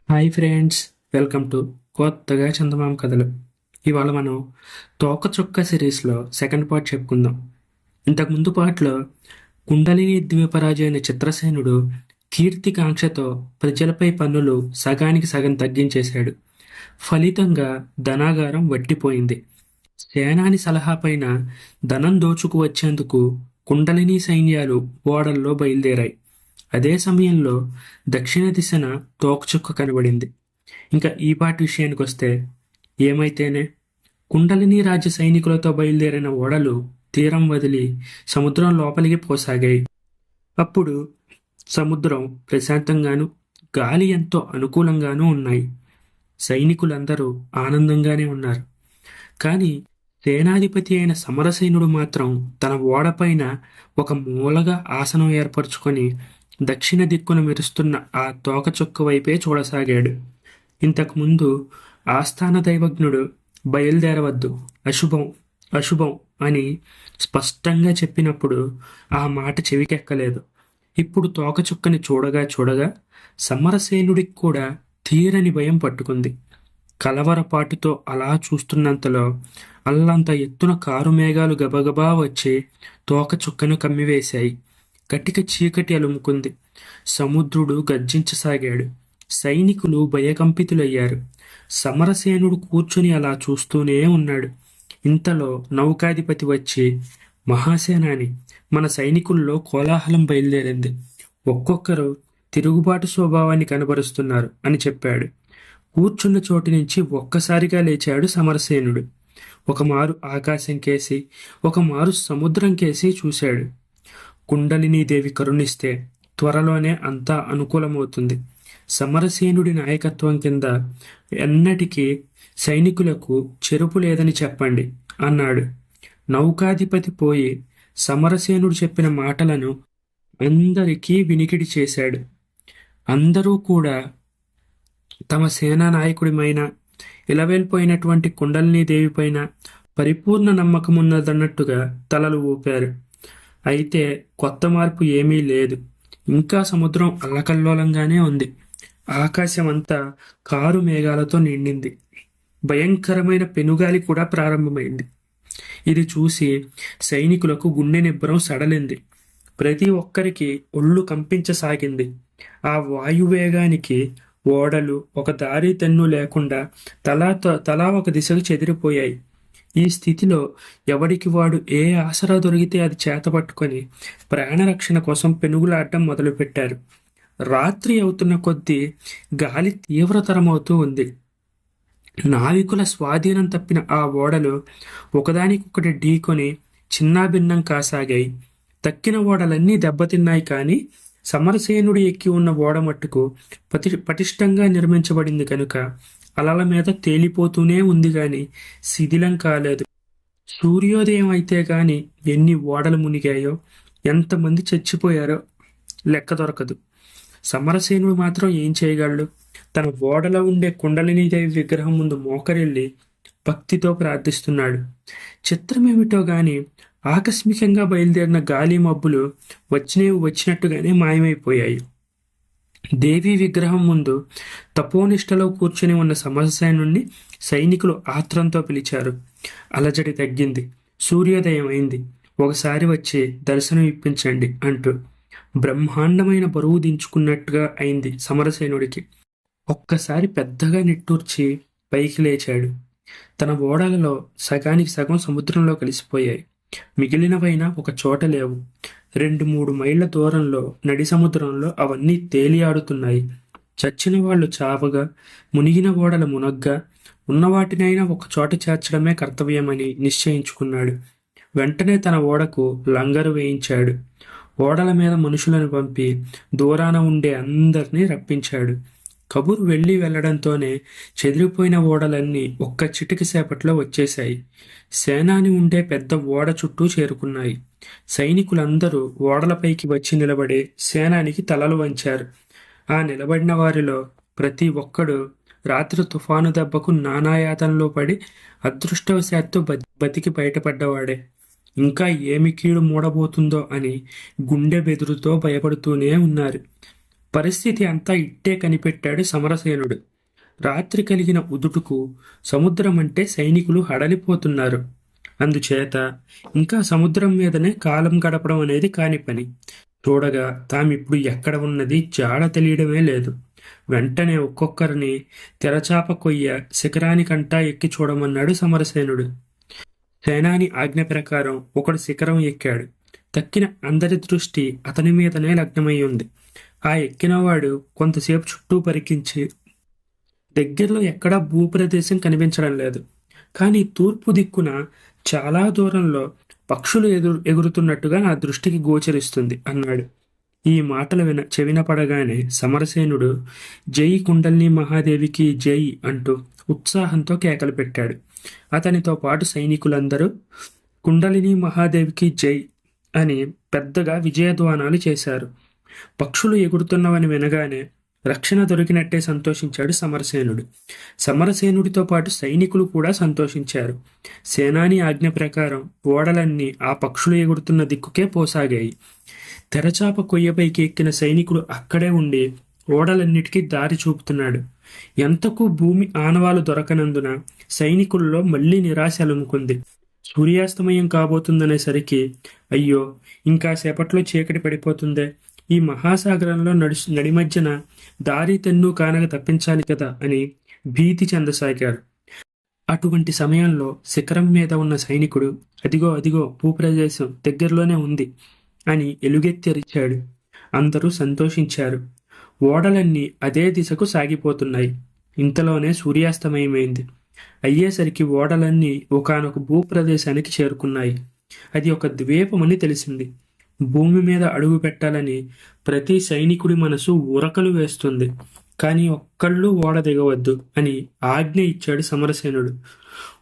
Hi friends, welcome to కొత్తగా చందమామ కథలు. ఇవాళ మనం తోకచుక్క సిరీస్లో సెకండ్ పార్ట్ చెప్పుకుందాం. ఇంతకుముందు పార్ట్లో కుండలిని ద్వీపరాజు అయిన చిత్రసేనుడు కీర్తికాంక్షతో ప్రజలపై పన్నులు సగానికి సగం తగ్గించేశాడు. ఫలితంగా ధనాగారం వట్టిపోయింది. సేనాని సలహా పైన ధనం దోచుకు వచ్చేందుకు కుండలిని సైన్యాలు ఓడల్లో బయలుదేరాయి. అదే సమయంలో దక్షిణ దిశన తోకచుక్క కనబడింది. ఇంకా ఈ పాటి విషయానికి వస్తే, ఏమైతేనే కుండలిని రాజ్య సైనికులతో బయలుదేరిన ఓడలు తీరం వదిలి సముద్రం లోపలికి పోసాగాయి. అప్పుడు సముద్రం ప్రశాంతంగాను, గాలి ఎంతో అనుకూలంగానూ ఉన్నాయి. సైనికులందరూ ఆనందంగానే ఉన్నారు. కానీ సేనాధిపతి అయిన సమరసేనుడు మాత్రం తన ఓడపైన ఒక మూలగా ఆసనం ఏర్పరచుకొని దక్షిణ దిక్కున మెరుస్తున్న ఆ తోకచుక్క వైపే చూడసాగాడు. ఇంతకుముందు ఆస్థాన దైవజ్ఞుడు బయలుదేరవద్దు, అశుభం అశుభం అని స్పష్టంగా చెప్పినప్పుడు ఆ మాట చెవికెక్కలేదు. ఇప్పుడు తోకచుక్కని చూడగా చూడగా సమరసేనుడికి కూడా తీరని భయం పట్టుకుంది. కలవరపాటుతో అలా చూస్తున్నంతలో అల్లంత ఎత్తున కారు మేఘాలు గబగబా వచ్చి తోకచుక్కను కమ్మివేశాయి. కటిక చీకటి అలుముకుంది. సముద్రుడు గర్జించసాగాడు. సైనికులు భయకంపితులయ్యారు. సమరసేనుడు కూర్చుని అలా చూస్తూనే ఉన్నాడు. ఇంతలో నౌకాధిపతి వచ్చి, మహాసేనాని, మన సైనికుల్లో కోలాహలం బయలుదేరింది. ఒక్కొక్కరు తిరుగుబాటు స్వభావాన్ని కనబరుస్తున్నారు అని చెప్పాడు. కూర్చున్న చోటు నుంచి ఒక్కసారిగా లేచాడు సమరసేనుడు. ఒకమారు ఆకాశం కేసి, ఒకమారు సముద్రం కేసి చూశాడు. కుండలినీదేవి కరుణిస్తే త్వరలోనే అంతా అనుకూలమవుతుంది. సమరసేనుడి నాయకత్వం కింద ఎన్నటికీ సైనికులకు చెరుపు లేదని చెప్పండి అన్నాడు. నౌకాధిపతి పోయి సమరసేనుడు చెప్పిన మాటలను అందరికీ వినికిడి చేశాడు. అందరూ కూడా తమ సేనా నాయకుడిమైన ఇలవేల్పోయినటువంటి కుండలినీదేవి పైన పరిపూర్ణ నమ్మకం ఉన్నదన్నట్టుగా తలలు ఊపారు. అయితే కొత్త మార్పు ఏమీ లేదు. ఇంకా సముద్రం అల్లకల్లోలంగానే ఉంది. ఆకాశం అంతా కారు మేఘాలతో నిండింది. భయంకరమైన పెనుగాలి కూడా ప్రారంభమైంది. ఇది చూసి సైనికులకు గుండె నిబ్బరం సడలింది. ప్రతి ఒక్కరికి ఒళ్ళు కంపించసాగింది. ఆ వాయువేగానికి ఓడలు ఒక దారి తెన్ను లేకుండా తలా ఒక దిశకు చెదిరిపోయాయి. ఈ స్థితిలో ఎవడికి వాడు ఏ ఆసరా దొరికితే అది చేతపట్టుకొని ప్రాణరక్షణ కోసం పెనుగులాడటం మొదలుపెట్టారు. రాత్రి అవుతున్న కొద్దీ గాలి తీవ్రతరమవుతూ ఉంది. నావికుల స్వాధీనం తప్పిన ఆ ఓడలు ఒకదానికొకటి ఢీకొని చిన్నాభిన్నం కాసాగాయి. తక్కిన ఓడలన్నీ దెబ్బతిన్నాయి. కానీ సమరసేనుడు ఎక్కి ఉన్న ఓడ మట్టుకు పటిష్టంగా నిర్మించబడింది కనుక అలల మీద తేలిపోతూనే ఉంది గాని శిథిలం కాలేదు. సూర్యోదయం అయితే గాని ఎన్ని ఓడలు మునిగాయో, ఎంతమంది చచ్చిపోయారో లెక్క దొరకదు. సమరసేనుడు మాత్రం ఏం చేయగలడు? తన ఓడలో ఉండే కుండలినీదేవి విగ్రహం ముందు మోకరిల్లి భక్తితో ప్రార్థిస్తున్నాడు. చిత్రమేమిటో గాని ఆకస్మికంగా బయలుదేరిన గాలి మబ్బులు వచ్చినట్టుగానే మాయమైపోయాయి. దేవి విగ్రహం ముందు తపోనిష్టలో కూర్చుని ఉన్న సమరసేనుణ్ణి సైనికులు ఆత్రంతో పిలిచారు. అలజడి తగ్గింది. సూర్యోదయం అయింది. ఒకసారి వచ్చి దర్శనం ఇప్పించండి అంటూ బ్రహ్మాండమైన బరువు దించుకున్నట్టుగా అయింది సమరసేనుడికి. ఒక్కసారి పెద్దగా నిట్టూర్చి పైకి లేచాడు. తన ఓడలలో సగానికి సగం సముద్రంలో కలిసిపోయాయి. మిగిలినవైనా ఒక చోట లేవు. 2-3 మైళ్ళ దూరంలో నడి సముద్రంలో అవన్నీ తేలియాడుతున్నాయి. చచ్చిన వాళ్ళు చావగా, మునిగిన ఓడల మునగ్గా, ఉన్నవాటినైనా ఒక చోట చేర్చడమే కర్తవ్యమని నిశ్చయించుకున్నాడు. వెంటనే తన ఓడకు లంగరు వేయించాడు. ఓడల మీద మనుషులను పంపి దూరాన ఉండే అందరినీ రప్పించాడు. కబురు వెళ్లడంతోనే చెదిరిపోయిన ఓడలన్నీ ఒక్క చిటికి సేపట్లో వచ్చేశాయి. సేనాని ఉండే పెద్ద ఓడ చుట్టూ చేరుకున్నాయి. సైనికులందరూ ఓడలపైకి వచ్చి నిలబడి సేనానికి తలలు వంచారు. ఆ నిలబడిన వారిలో ప్రతి ఒక్కడు రాత్రి తుఫాను దెబ్బకు నానాయాతనలో పడి అదృష్టవశాత్తు బతికి బయటపడ్డవాడే. ఇంకా ఏమి కీడు మూడబోతుందో అని గుండె బెదురుతో భయపడుతూనే ఉన్నారు. పరిస్థితి అంతా ఇట్టే కనిపెట్టాడు సమరసేనుడు. రాత్రి కలిగిన ఉదుటుకు సముద్రమంటే సైనికులు హడలిపోతున్నారు. అందుచేత ఇంకా సముద్రం మీదనే కాలం గడపడం అనేది కాని పని. చూడగా తామిప్పుడు ఎక్కడ ఉన్నది జాడ తెలియడమే లేదు. వెంటనే ఒక్కొక్కరిని తెరచాప కొయ్య శిఖరానికంటా ఎక్కి చూడమన్నాడు సమరసేనుడు. సేనాని ఆజ్ఞ ప్రకారం ఒకడు శిఖరం ఎక్కాడు. తక్కిన అందరి దృష్టి అతని మీదనే లగ్నమై ఉంది. ఆ ఎక్కినవాడు కొంతసేపు చుట్టూ పరికించి దగ్గరలో ఎక్కడా భూప్రదేశం కనిపించడం లేదు. కానీ తూర్పు దిక్కున చాలా దూరంలో పక్షులు ఎగురుతున్నట్టుగా నా దృష్టికి గోచరిస్తుంది అన్నాడు. ఈ మాటలు చెవిన పడగానే సమరసేనుడు జై కుండలిని మహాదేవికి జై అంటూ ఉత్సాహంతో కేకలు పెట్టాడు. అతనితో పాటు సైనికులందరూ కుండలిని మహాదేవికి జై అని పెద్దగా విజయధ్వానాలు చేశారు. పక్షులు ఎగురుతున్నవని వినగానే రక్షణ దొరికినట్టే సంతోషించాడు సమరసేనుడు. సమరసేనుడితో పాటు సైనికులు కూడా సంతోషించారు. సేనాని ఆజ్ఞ ప్రకారం ఓడలన్నీ ఆ పక్షులు ఎగురుతున్న దిక్కుకే పోసాగాయి. తెరచాప కొయ్యపైకి ఎక్కిన సైనికుడు అక్కడే ఉండి ఓడలన్నిటికీ దారి చూపుతున్నాడు. ఎంతకు భూమి ఆనవాలు దొరకనందున సైనికుల్లో మళ్లీ నిరాశ అలుముకుంది. సూర్యాస్తమయం కాబోతుందనేసరికి అయ్యో ఇంకా సేపట్లో చీకటి పడిపోతుందే, ఈ మహాసాగరంలో నడిమధ్యన దారి తెన్ను కానక తప్పించాలి కదా అని భీతి చెందసాగాడు. అటువంటి సమయంలో శిఖరం మీద ఉన్న సైనికుడు అదిగో అదిగో భూప్రదేశం దగ్గరలోనే ఉంది అని ఎలుగెత్తి అరిచాడు. అందరూ సంతోషించారు. ఓడలన్నీ అదే దిశకు సాగిపోతున్నాయి. ఇంతలోనే సూర్యాస్తమయమైంది. అయ్యేసరికి ఓడలన్నీ ఒకానొక భూప్రదేశానికి చేరుకున్నాయి. అది ఒక ద్వీపమని తెలిసింది. భూమి మీద అడుగు పెట్టాలని ప్రతి సైనికుడి మనసు ఉరకలు వేస్తుంది. కానీ ఒక్కళ్ళు ఓడ దిగవద్దు అని ఆజ్ఞ ఇచ్చాడు సమరసేనుడు.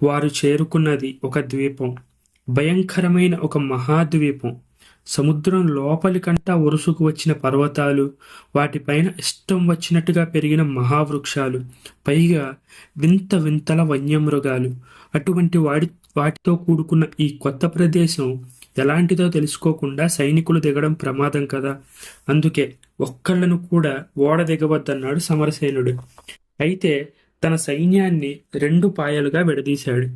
వారు చేరుకున్నది ఒక ద్వీపం, భయంకరమైన ఒక మహాద్వీపం. సముద్రం లోపలికంటా ఉరుసుకు వచ్చిన పర్వతాలు, వాటిపైన ఇష్టం వచ్చినట్టుగా పెరిగిన మహావృక్షాలు, పైగా వింత వింతల వన్యమృగాలు. అటువంటి వాటితో కూడుకున్న ఈ కొత్త ప్రదేశం ఎలాంటిదో తెలుసుకోకుండా సైనికులు దిగడం ప్రమాదం కదా. అందుకే ఒక్కళ్లను కూడా ఓడ దిగవద్దన్నాడు సమరసేనుడు. అయితే తన సైన్యాన్ని 2 పాయలుగా విడదీశాడు.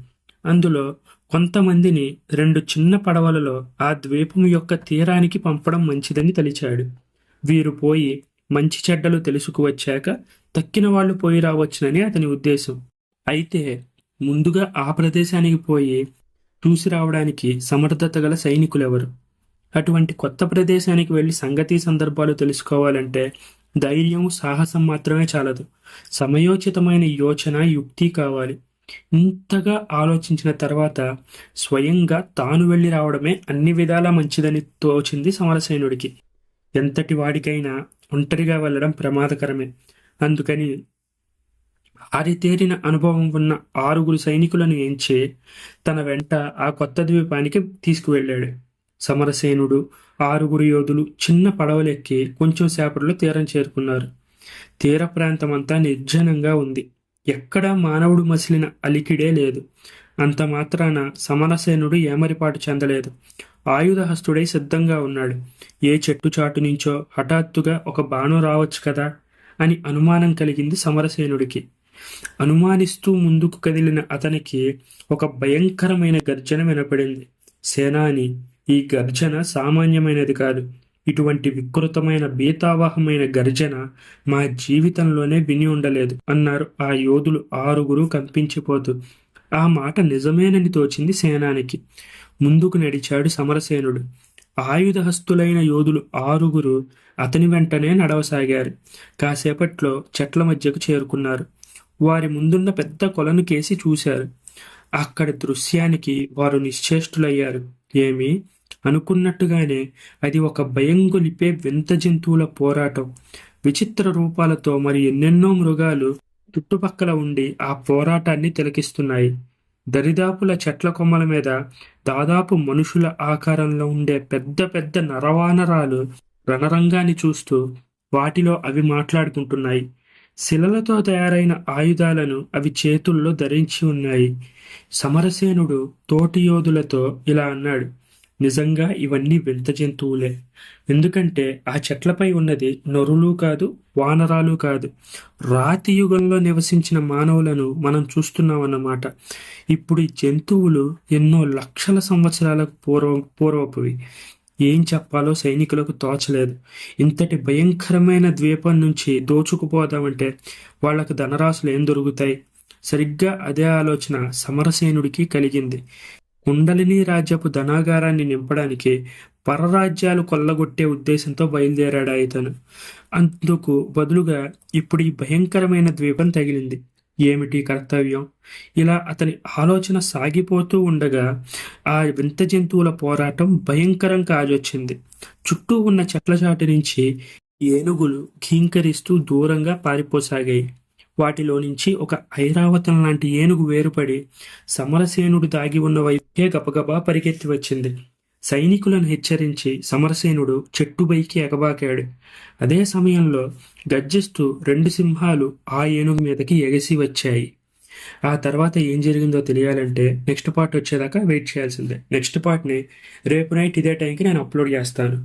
అందులో కొంతమందిని 2 చిన్న పడవలలో ఆ ద్వీపం యొక్క తీరానికి పంపడం మంచిదని తలిచాడు. వీరు పోయి మంచి చెడ్డలు తెలుసుకువచ్చాక తక్కిన వాళ్ళు పోయి రావచ్చునని అతని ఉద్దేశం. అయితే ముందుగా ఆ ప్రదేశానికి పోయి చూసి రావడానికి సమర్థత గల సైనికులెవరు? అటువంటి కొత్త ప్రదేశానికి వెళ్ళి సంగతి సందర్భాలు తెలుసుకోవాలంటే ధైర్యం, సాహసం మాత్రమే చాలదు. సమయోచితమైన యోచన, యుక్తి కావాలి. ఇంతగా ఆలోచించిన తర్వాత స్వయంగా తాను వెళ్ళి రావడమే అన్ని విధాలా మంచిదని తోచింది సమరసేనుడికి. ఎంతటి వాడికైనా ఒంటరిగా వెళ్ళడం ప్రమాదకరమే. అందుకని ఆరితేరిన అనుభవం ఉన్న 6 సైనికులను ఎంచి తన వెంట ఆ కొత్త ద్వీపానికి తీసుకువెళ్ళాడు. సమరసేనుడు 6 యోధులు చిన్న పడవలెక్కి కొంచెం సేపట్లో తీరం చేరుకున్నారు. తీర ప్రాంతమంతా నిర్జనంగా ఉంది. ఎక్కడా మానవుడు మసిలిన అలికిడే లేదు. అంత మాత్రాన సమరసేనుడు ఏమరిపాటు చెందలేదు. ఆయుధహస్తుడై సిద్ధంగా ఉన్నాడు. ఏ చెట్టు చాటు నుంచో హఠాత్తుగా ఒక బాణం రావచ్చు కదా అని అనుమానం కలిగింది సమరసేనుడికి. అనుమానిస్తూ ముందుకు కదిలిన అతనికి ఒక భయంకరమైన గర్జన వినపడింది. సేనాని, ఈ గర్జన సామాన్యమైనది కాదు. ఇటువంటి వికృతమైన భీతావహమైన గర్జన మా జీవితంలోనే విని ఉండలేదు అన్నారు ఆ యోధులు 6 కంపించిపోతూ. ఆ మాట నిజమేనని తోచింది సేనానికి. ముందుకు నడిచాడు సమరసేనుడు. ఆయుధహస్తులైన యోధులు 6 అతని వెంటనే నడవసాగారు. కాసేపట్లో చెట్ల మధ్యకు చేరుకున్నారు. వారి ముందున్న పెద్ద కొలను కేసి చూశారు. అక్కడి దృశ్యానికి వారు నిశ్చేష్టులయ్యారు. ఏమి అనుకున్నట్టుగానే అది ఒక భయంగొలిపే వింత జంతువుల పోరాటం. విచిత్ర రూపాలతో మరి ఎన్నెన్నో మృగాలు చుట్టుపక్కల ఉండి ఆ పోరాటాన్ని తిలకిస్తున్నాయి. దరిదాపుల చెట్ల కొమ్మల మీద దాదాపు మనుషుల ఆకారంలో ఉండే పెద్ద పెద్ద నరవానరాలు రణరంగాన్ని చూస్తూ వాటిలో అవి మాట్లాడుకుంటున్నాయి. శిలలతో తయారైన ఆయుధాలను అవి చేతుల్లో ధరించి ఉన్నాయి. సమరసేనుడు తోటి యోధులతో ఇలా అన్నాడు: నిజంగా ఇవన్నీ వింత జంతువులే. ఎందుకంటే ఆ చెట్లపై ఉన్నది నరులు కాదు, వానరాలు కాదు. రాతి యుగంలో నివసించిన మానవులను మనం చూస్తున్నామన్నమాట. ఇప్పుడు ఈ జంతువులు ఎన్నో లక్షల సంవత్సరాలకు పూర్వపువి. ఏం చెప్పాలో సైనికులకు తోచలేదు. ఇంతటి భయంకరమైన ద్వీపం నుంచి దోచుకుపోదామంటే వాళ్లకు ధనరాశులు ఏం దొరుకుతాయి? సరిగ్గా అదే ఆలోచన సమరసేనుడికి కలిగింది. కుండలిని రాజ్యపు ధనాగారాన్ని నింపడానికి పరరాజ్యాలు కొల్లగొట్టే ఉద్దేశంతో బయలుదేరాడు ఇతను. అందుకు బదులుగా ఇప్పుడు ఈ భయంకరమైన ద్వీపం తగిలింది. ఏమిటి కర్తవ్యం? ఇలా అతని ఆలోచన సాగిపోతూ ఉండగా ఆ వింత జంతువుల పోరాటం భయంకరం కాజొచ్చింది. చుట్టూ ఉన్న చెట్ల చాటు నుంచి ఏనుగులు ఘీంకరిస్తూ దూరంగా పారిపోసాగాయి. వాటిలో నుంచి ఒక ఐరావతం లాంటి ఏనుగు వేరుపడి సమరసేనుడు దాగి ఉన్న వైపే గబగబా పరిగెత్తి వచ్చింది. సైనికులను హెచ్చరించి సమరసేనుడు చెట్టుపైకి ఎగబాకాడు. అదే సమయంలో గర్జిస్తూ 2 సింహాలు ఆ ఏనుగు మీదకి ఎగసి వచ్చాయి. ఆ తర్వాత ఏం జరిగిందో తెలియాలంటే నెక్స్ట్ పార్ట్ వచ్చేదాకా వెయిట్ చేయాల్సిందే. నెక్స్ట్ పార్ట్ని రేపు నైట్ ఇదే టైంకి నేను అప్లోడ్ చేస్తాను.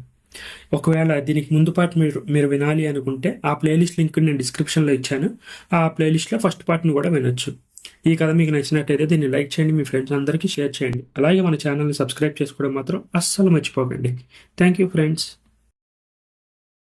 ఒకవేళ దీనికి ముందు పార్ట్ మీరు వినాలి అనుకుంటే ఆ ప్లేలిస్ట్ లింక్ నేను డిస్క్రిప్షన్లో ఇచ్చాను. ఆ ప్లేలిస్ట్లో ఫస్ట్ పార్ట్ని కూడా వినొచ్చు. ఈ కథ మీకు నచ్చినట్టయితే దీన్ని లైక్ చేయండి, మీ ఫ్రెండ్స్ అందరికీ షేర్ చేయండి. అలాగే మన ఛానల్ని సబ్స్క్రైబ్ చేసుకోవడం మాత్రం అస్సలు మర్చిపోకండి. Thank you friends.